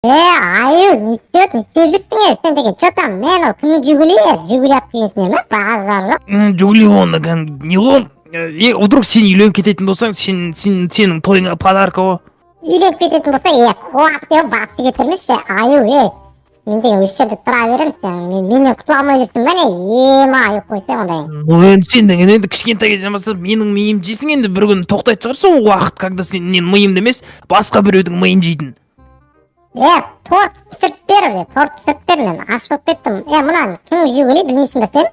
Аю, не істеп жүрсің сен деген че там мен ол кім жүгіли алып келгенсің ме бағасы жоқ. Жули он не он? Вдруг сен үйленіп кететін болсаң, сенің тойыңа подарка о. Үйленіп кететін болса қуат басты кетірмеші аю мен деген осы жерде тұра беремін сен менен құтыла алмай жүрсің ба не аю қойса ондай. Енді сен деген енді кішкентай кезден бастап менің миымды жейсің, енді бір күні тоқтайтын шығарсың уақыт, когда сенің миымды емес басқа біреудің миын жейтін. Торт пісіріп бер мен аш болып кеттім. Мынаны кім жүгілей білмейсің ба сен?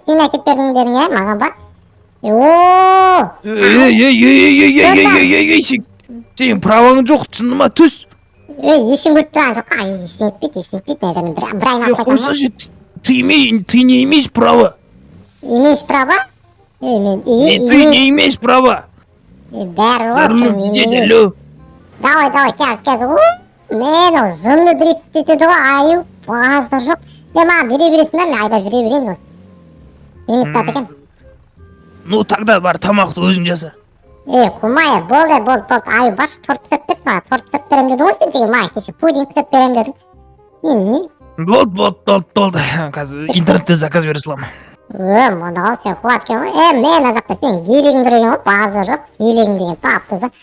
Сен әкеп бердің дедің маған ба? Сен праваңың жоқ, шыныма түс. Ешін көріп тұрған жоқ, ешін етпейді, мына жерін бір айын алып қайтамын. Ты не имеешь права. Имеешь право? Ты не имеешь права. Бәрі За рулем сидеть, алло. Давай, қазір. Мен ол жынды дрифт етеді ғой, аю, бағаздар жоқ. Маған бере бересің бе, мен айдап жүре берейін осы. Еметтат екен. Ну тогда бар, тамақты өзің жаса. Құмай, болды, аю, баш торт пісіріп берші маған, торт пісіріп берем дедің ғой сен деген маған кеше пудинг пісіріп берем дедің. Болды. Қазір интернетте заказ бере саламын. Мұнда сен қуат кен ғой. Мен ана жақта сен гейлегің тұр екен ғой, бағаздар жоқ. Гейлегің деген тапты да.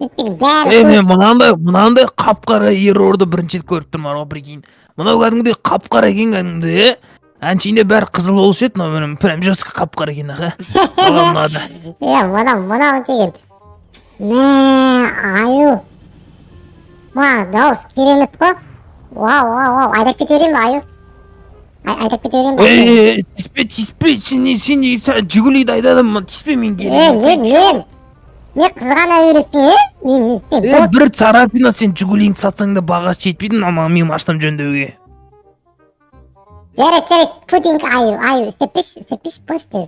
Мен мынандай қап-қара ерорды бірінші рет көріп тұрмын ғой, прикинь. Мынау кәдімгідей қап-қара екен кәдімгідей, әншейінде бәрі қызыл болушы еді, мынау прям жестко қап-қара екен аха. Мынау деген. Аю. Дауыс керемет қой. Вау, айдап кете берейін ба, аю? Айдап кете берейін ба? Тиіспе, сен жүгілейді айдадым, тиіспе мен келем. Не қызғана бересің, бір царапина сен жүгілейіңді сатсаң да бағасы жетпейді, ама мен машинам жөндеуге. Жарайды, пудинг аю, істеппеш, почты.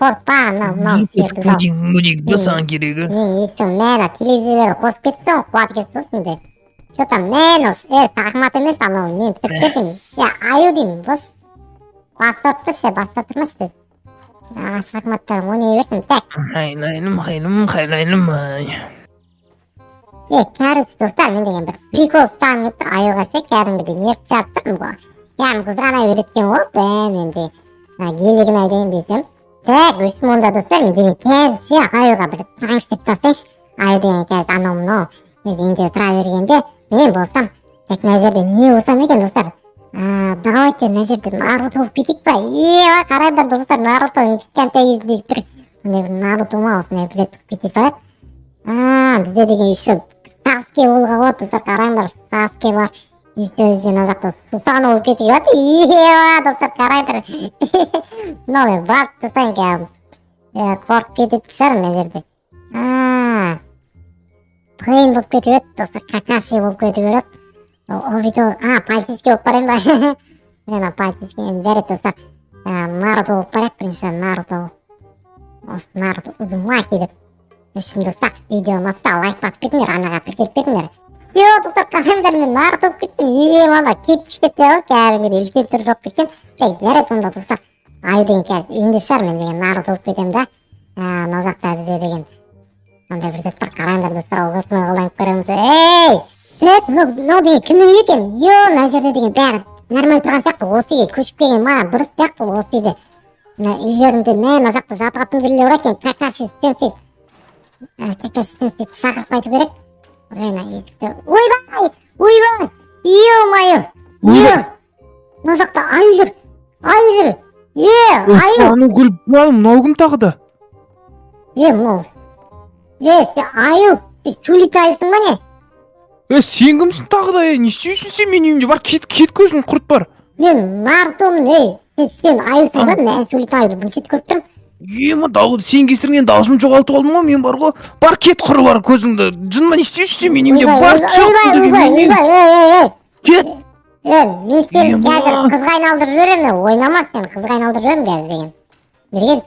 Торт па, мынау. Пудинг ба саған керегі? Мен естім, телевизорлерді қосып кетіпсің, қуат кетіп сосын. Че там, шахмат емес, мен пісіріп кетім. Аю деймін, бош. Баста тұрмашты. Шахматтар ойнай берсін, так. Қайлайным. Короче, достар, мен деген бір прикол ұстағым кетті, аюға кәдімгідей нерв жарып тұрмын ғой. Қызғана үйреткен ғой, мен де гейлегін айдайын десем. Так, өшім онда достар, мен деген қазір аюға бір таң істеп тастайшы. Аю деген қазір анау-мынау үйінде тұра бергенде, мен болсам, так мына жерде не болсам екен достар. Давайте мына жерде Наруто болып кетейік па? Қарайдар достар, Нарутоның кішкентай кездегі тұр. Наруто ма осындай білет болып кете салайық. Бізде деген еще Саске болға болады достар, қараңдар, Саске бар. Еще өзден о жақта Сусано болып кетіп жатыр. Достар, қарайдар. Мен барып тұрсаң кәдім қорқып кететін шығар мына жерде. Пейн болып кетіп еді достар, Какаши болып кетіп еді. Полицейский болып барайын ба? Мен полицейский жарайды достар. Наруто болып барайық бірінші, Наруто. Осы Наруто Узумаки деп. Үшін достар, видео ұнаса лайк басып кетіңдер, анаға тіркеліп кетіңдер. Достар, қараңдар, мен Наруто болып кеттім. Мана кетіп кетті ғой, кәдімгідей үлкен түрі жоқ кеткен. Жарайды онда достар. Аю деген қазір үйінде шығар, мен деген Наруто болып кетемін да. Мына жақта бізде деген. Андай бір достар, қараңдар достар, оғысына қылданып көреміз. Мынау деген кімнің үй екен? Мына жерде деген бәрі нормально тұрған сияқты, осы үйге көшіп келген маған дұрыс сияқты осы үйде. Үйлерінде мына жақта жататын біреулер бар екен, Какаши сенсей шақырып қайту керек. Ойбай! Ё-моё! Мына жақта аю жүр! Аю! Мынау кім тағы да? Мынау. Аю! Чулик аюсың ба не? Сен кімсің тағы да, не істейсің сен менің үйімде? Бар, кет көзін, құрт бар. Мен Нарутомын, сен аюсың ба? Мен чулик аюды бірінші рет көріп тұрмын. Сен кесіріңнен даусымды жоғалтып алдым ғой, мен бар ғой. Бар, кет құры бар көзіңді. Жынма, не істейсің сен менің үйімде? Бар, кет. Мен сен қазір қызға айналдырып жіберем, ойнама сен қызға айналдырып жіберем қазір деген. Бергел.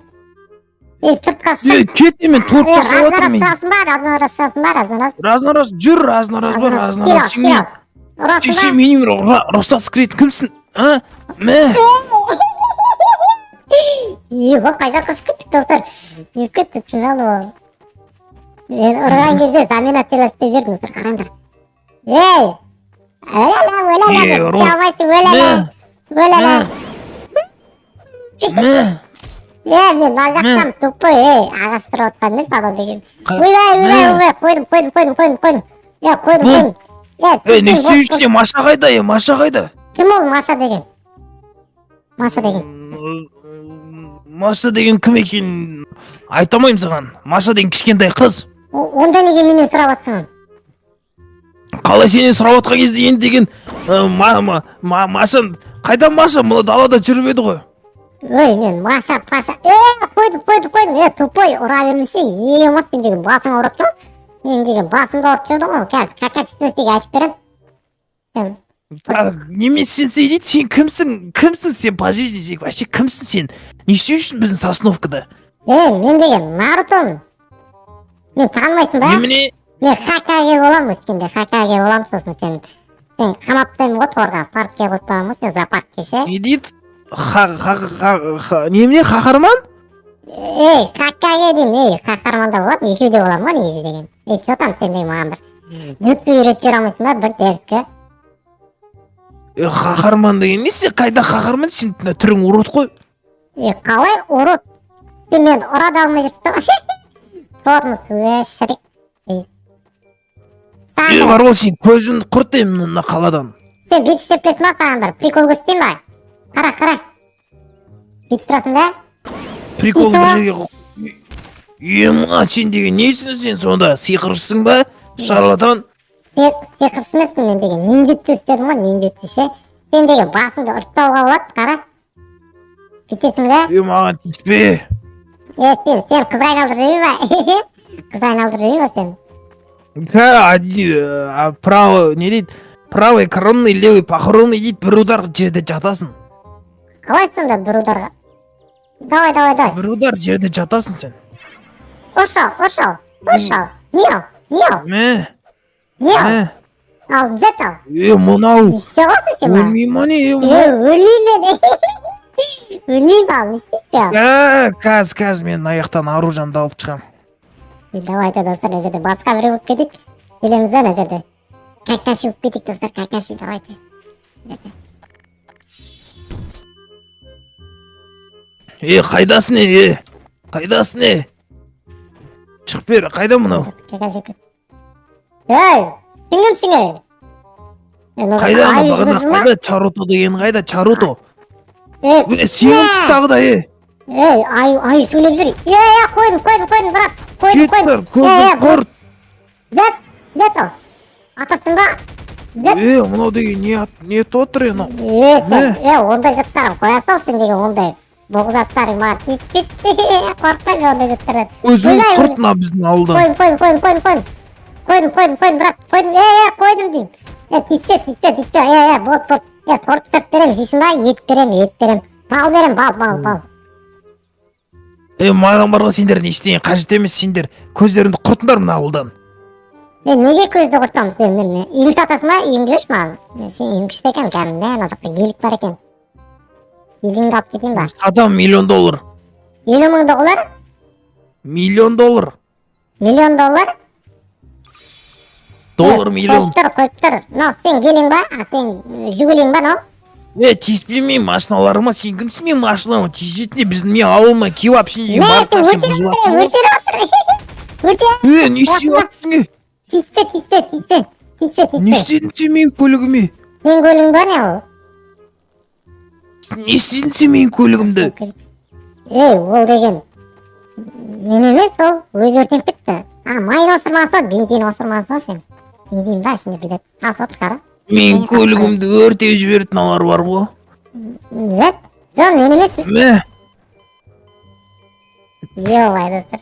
Сыртқа шық. Кет мен торт жасап отырмын мен. Разнараз жүр, разнараз сен менің рұқсатсыз кіретін кімсің? Қай жаққа шығып кеттік достар. Кеттік, мен ұрған кезде замена телес деп жүрдім достар, қараңдар. Ey! Öyle Ey, lan. Ro- Yavaşsın öyle lan. Öyle lan. Ne? Men nazaktan tupay ağaçtır ottan ne sada деген. Ка- Uy, koydum. Ya koydum. Ya Ne çıktın, suyuştu? Maşa kayda ya, Maşa kayda. Kim ol Maşa деген? Maşa деген. Маша деген кім екенін айта алмаймын саған. Маша деген кішкентай қыз. Онда неге менен сұрап атсың? Қалай сенен сұрап жатқан кезде енді деген Маша қайда Маша? Мына далада жүріп еді ғой. Ой, мен Маша, Паша. Koydum. Тупой ұра бермесе, емас мен деген басың ауыртты. Мен деген басымды ауыртып жүрді ғой. Қазір какашысына тек айтып берем. Сен Неме сен дейді, сен кімсің сен пожизненник, вообще кімсің сен? Не істеу үшін біздің сосновкада? мен деген Нарутомын. Мен танымайсың ба? Немене? Мен Хакаге болам өскенде, Хакаге болам сосын сен қамап тастаймын ғой торға, паркке қойып қоямын ғой сен зоопаркке ше. Не дейді? Немене қаһарман? Хакаге деймін, қаһарманда боламын, екеуде боламын ғой негізі деген. Че там сен деген маған бір жүкті үйретіп жүре алмайсың ба бір дертке? Қаһарман деген не? Сен қайда қаһарман? Сен түрің урод қой. Қалай урод? Сен мені ұра да алмай жүрсің ғой. Тормыз шірік. Бар ғой, сен көзін құрт деймін мына қаладан. Сен бүйтіп істеп бересің ба саған бір прикол көрсетейін ба? Қара. Бүйтіп тұрасың да? Прикол бір жерге ема, сен деген несің сен сонда? Сиқыршысың ба? Шарлатан? Сиқыршы емеспін мен деген. Ниндетті істедім ғой, ниндетті ше. Сен деген басыңды ұрттауға болады, қара. Бүйтесің да? Маған тиіспе. Сен қыз айналдырып жүрмей ба? Қыз айналдырып жүрмей ба сен? Право, не дейді? Правый коронный, левый похоронный дейді, бір удар жерде жатасың. Қалай сонда бір ударға? Давай. Бір удар жерде жатасың сен. Ошал. Не ал? Ал, зет ал. Мынау. Не істе қойсың сен ба? Өлмей ма не? Өлмеймін мен. Өлмеймін ал, не істейсің? Қазір мен аяқтан оружиемді алып шығамын. Давай достар, мына жерде басқа біреу болып кетейік. Келеміз да мына жерде. Какаши болып кетейік достар, какаши, давайте. Қайдасың Қайдасың Шығып бер, қайда мынау? Какаши. Сен кімсің? Қайда бағана қайда? Чаруто деген қайда? Чаруто. Сенімсіз тағы да ай сөйлеп жүр. Қойдым, брат. Кетбір, көзін құрт. Зет ал. Атасың ба? Зет. Мынау деген не отыр ена? Ондай заттарым қоя сал сен деген ондай. Бұл заттарың маған тиіспейді. Қорықпаймын ондай заттардан. Өзің құртына біздің ауылдан. Қойдым, брат. Қойдым деймін. Тиіспе. Болды. Торт тартып берем, жейсің ба? Ет берем. Бал берем, бал. Маған бар ғой, сендер не істеген қажет емес, сендер көздеріңді құртыңдар мына ауылдан. Неге көзді құртамыз? Үйіңді сатасың ба? Үйіңді берші маған. Сен үйің күшті екен, кәдімгі ана жақта гейлік бар екен. Үйіңді алып кетейін ба? Сатам $1,000,000. 50 мың доллар? $1,000,000. $1,000,000? $1,000,000. Қойып тұр. Мынау сен гейлің ба? Сен жигулиң ба, мынау? Тиіспе мен машиналарыма, сен кімсің мен машинама? Тиісетіне біздің мен ауылыма кеп алып сен Сен өртеліп не істеп жатсың? Тиіспе. Не істедің сен менің көлігіме? Сен көлігің ба не ол? Не істедің сен менің көлігімді? Ол деген мен емес, ол өзі өртеніп кетті. Майын осырмағансың ба, бензин осырмағансың ба сен? Бензин ба ішінде бүйтіп тасып отыр қара. Мен көлігімді өртеп жіберетін алар бар ғой. Жоқ, мен емес. Ой, достар.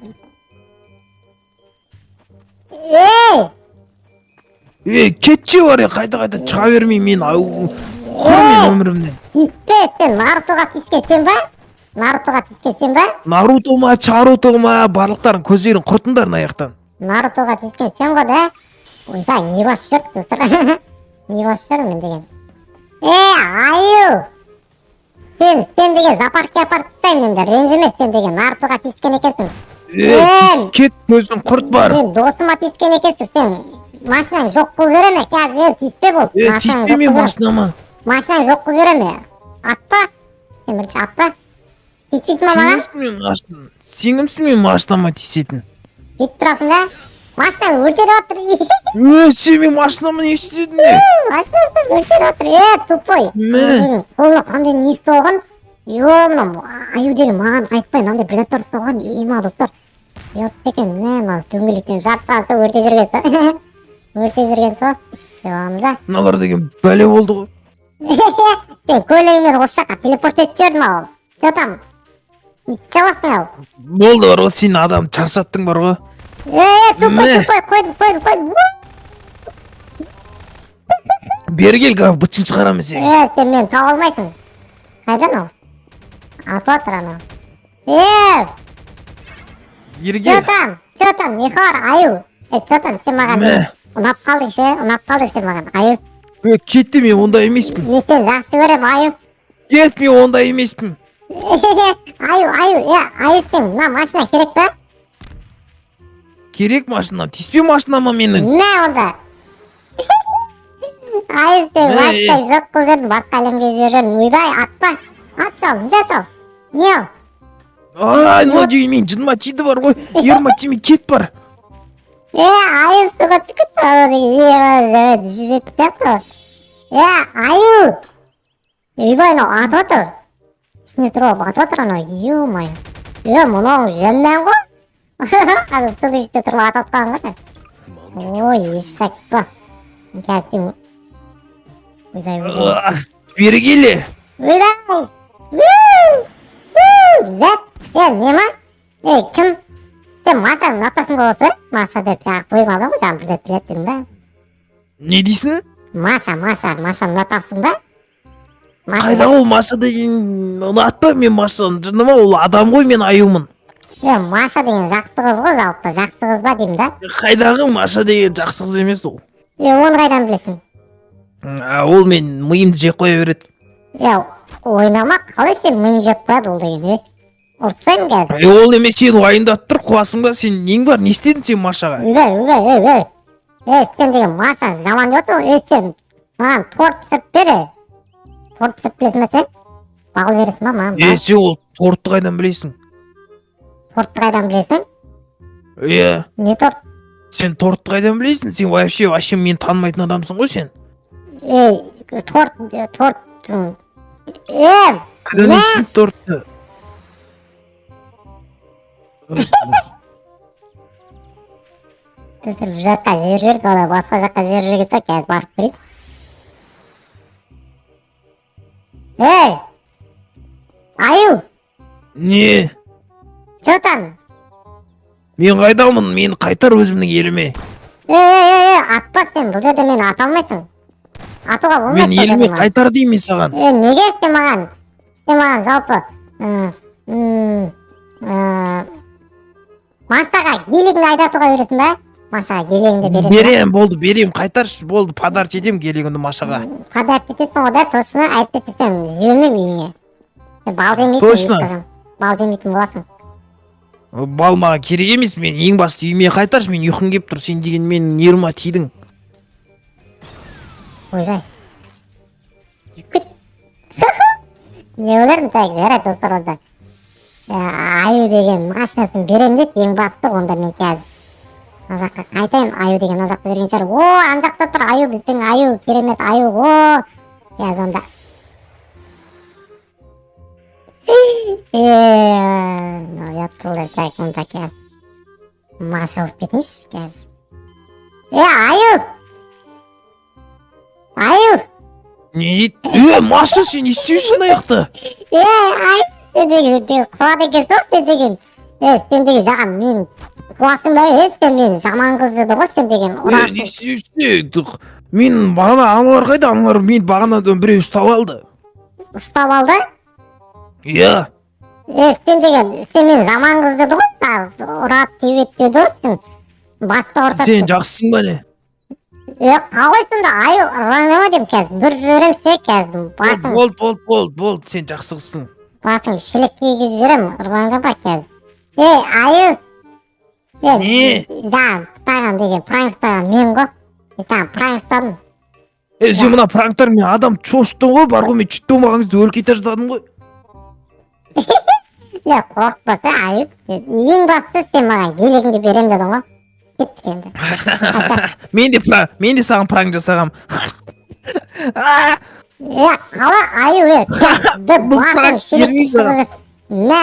Кетші бар қайда шыға бермей мен құр мен өмірімнен. Тиіспе, сен Нарутоға тиіскенсен ба? Наруто ма, Чаруто ма, барлықтарын көздерін құртыңдар аяқтан. Нарутоға тиіскенсен ғой да? Ойбай, не басып жүр, достар. Не басып жүр мен деген. Аю! Сен деген зоопаркке апарып тастаймын енді, ренжіме, сен деген Нарутоға тиіскен екенсің. Кет, көзін құрт бар. Мен досыма тиіскен екенсің, сен Машинаң жоқ қылып жібереме қазір тиіспе бұл. Тиіспеме машинама. Машинаң жоқ қылып жібереме. Атпа. Сен бірінші атпа. Тиіспейсің ма маған? Сенімсің мен машинама тиісетін. Бүйтіп тұрасың да. Машинаң өртеніп жатыр. Сен мен машинама не істедің? Машинасы өртеніп жатыр. Тупой. Қолына қандай не істеп алған? Мынау аю деген маған айтпай мынандай предатор ұсталған. Ема достар. Ұят екен. Мынау дөңгелектен жартасы өртеп жүрген. Өртеп жүрген сол. Все аламыз да. Мыналар деген бәле болды ғой. Сен көлігімен осы жаққа телепорт етіп жібердің ал. Че там? Не істеп аласың ал? Болды бар ғой, сен адам шаршаттың бар ғой. Қойдым. Бері кел ға, бытшын шығарамын сен. Сен мені таба алмайсың. Қайдан ол? Атып жатыр анау. Бері кел. Че там, не хор, аю? Че там, сен маған ұнап қалдың ше, сен маған, аю. Кетті, мен ондай емеспін. Мен сен жақсы көрем, аю. Кет, мен ондай емеспін. Аю сен, мына машина керек па? Керек машинам, тиіспе машинама менің. Мә онда. Аю сен, машина жоқ қыл жердің, басқа әлемге жіберген, ойбай, атпа. Ат жал, не атау? Не ол? Мына жүйін мен жыныма тиді бар ғой, еріма тиме кет бар. Аю суға түкіт бар, жібет сияқты. Аю. Ойбай, мынау атып отыр. Ішіне тұрып атып отыр анау, ё-мое. Мынау жеммен ғой. Қазір суды іште тұрып атып отқан ғой. Ой, ешек бас. Қазір сен... Ойбай. Бері келе. Ойбай. Зәт. Не ма? Кім? Сен Машаның атасың ба осы? Маша деп жаңағы қоймадың ғой, жаңағы бірдет білеттің ба? Не дейсің? Машаның атасың ба? Қайда ол Маша деген атпа, мен Машаның жыныма, ол адам ғой, мен аюмын. Маша деген жақсы қыз ғой, жалпы жақсы қыз ба деймін да? Қайдағы Маша деген жақсы қыз емес ол. Оны қайдан білесің? Ол мен миымды жеп қоя береді. Ойнамақ, қалай сен миын жеп қояды ол деген, ұртсайым қазір. Ол емес, сен уайымдап тұр, қуасың ба, сен нең бар, не істедің сен Машаға? Ойбай. Сен деген Маша жаман деп отырсың, сен маған торт пісіріп бере. Торт пісіріп білесің ба сен? Бағыл бересің ба маған? Сен ол тортты қайдан білесің? Тортты қайдан білесің? Не торт? Сен тортты қайдан білесің? Сен вообще мені танымайтын адамсың ғой сен? Торт... Қайдан білесің тортты? Түсір бір жаққа жіберіп ола басқа жаққа жіберіп кетсе қазір барып көрейін. Аю! Не? Че там? Мен қайдамын, мен қайтар өзімнің еліме. Атпа сен, бұл жерде мені ата алмайсың. Атуға болмайды. Мен еліме қайтар деймін саған. Неге сен маған? Сен маған жалпы... Машаға гелігіңді айдатуға бересің ба? Машаға гелігіңді бересің ба? Берем, берем, қайтаршы, болды, подарок етем гелігіңді Машаға. Подарок етесің ғой да, точно айтты сен жібермем үйіңе. Бал жемейтін ешқашан. Бал жемейтін боласың. Бал маған керек емес, мен ең басты үйіме қайтаршы, мен ұйқым кеп тұр, сен деген менің нервыма тидің. Ойбай. Үкіт. Не олардың тәк, жарайды достар онда. Аю деген машинасын берем деді, ең басты, онда мен қазір. Ана жаққа қайтайын, аю деген ана жақта жүрген шығар. Ана жақта тұр, аю, біздің аю, керемет аю, қазір онда. Ұят болды тәк, онда қазір. Маша ұрып кетейінші, қазір. Аю! Аю! Не? Маша, сен не істейсің аяқты? Аю! Сен деген қуады екен сол, сен деген. Сен деген жаған мен қуасың ба? Сен мен жаман қыз деді ғой, сен деген ұрасың. Не істейсің? Мен бағана аналар қайда? Аналар мен бағанадан біреу ұстап алды. Ұстап алды? Иә. Сен деген, сен мен жаман қыз деді ғой, ұрат тебет деді ғой, сен басты ортасы. Сен жақсың ба не? Қалай сонда аю ұраңдама деймін қазір, бір жөрем ше қазір, басың. Болды, сен жақсы қызсың. Басың шілік кигіз жүрем, ұраңдама қазір. Аю! Не? Да, ұстаған деген, пранк ұстаған мен ғой. Sen prank istedin. Сен мына пранктар мен адам чошыттың ғой, бар ғой, мен чүттің маған кезде өліп кете жаздадым ғой. Ya korkmasa ayıp. Ең бастысы сен маған елегіңді берем дедің ғой. Кеттік енді. Мен де саған пранк жасағам. Ya қала ayı Бұл пранк ермеймін саған. Мә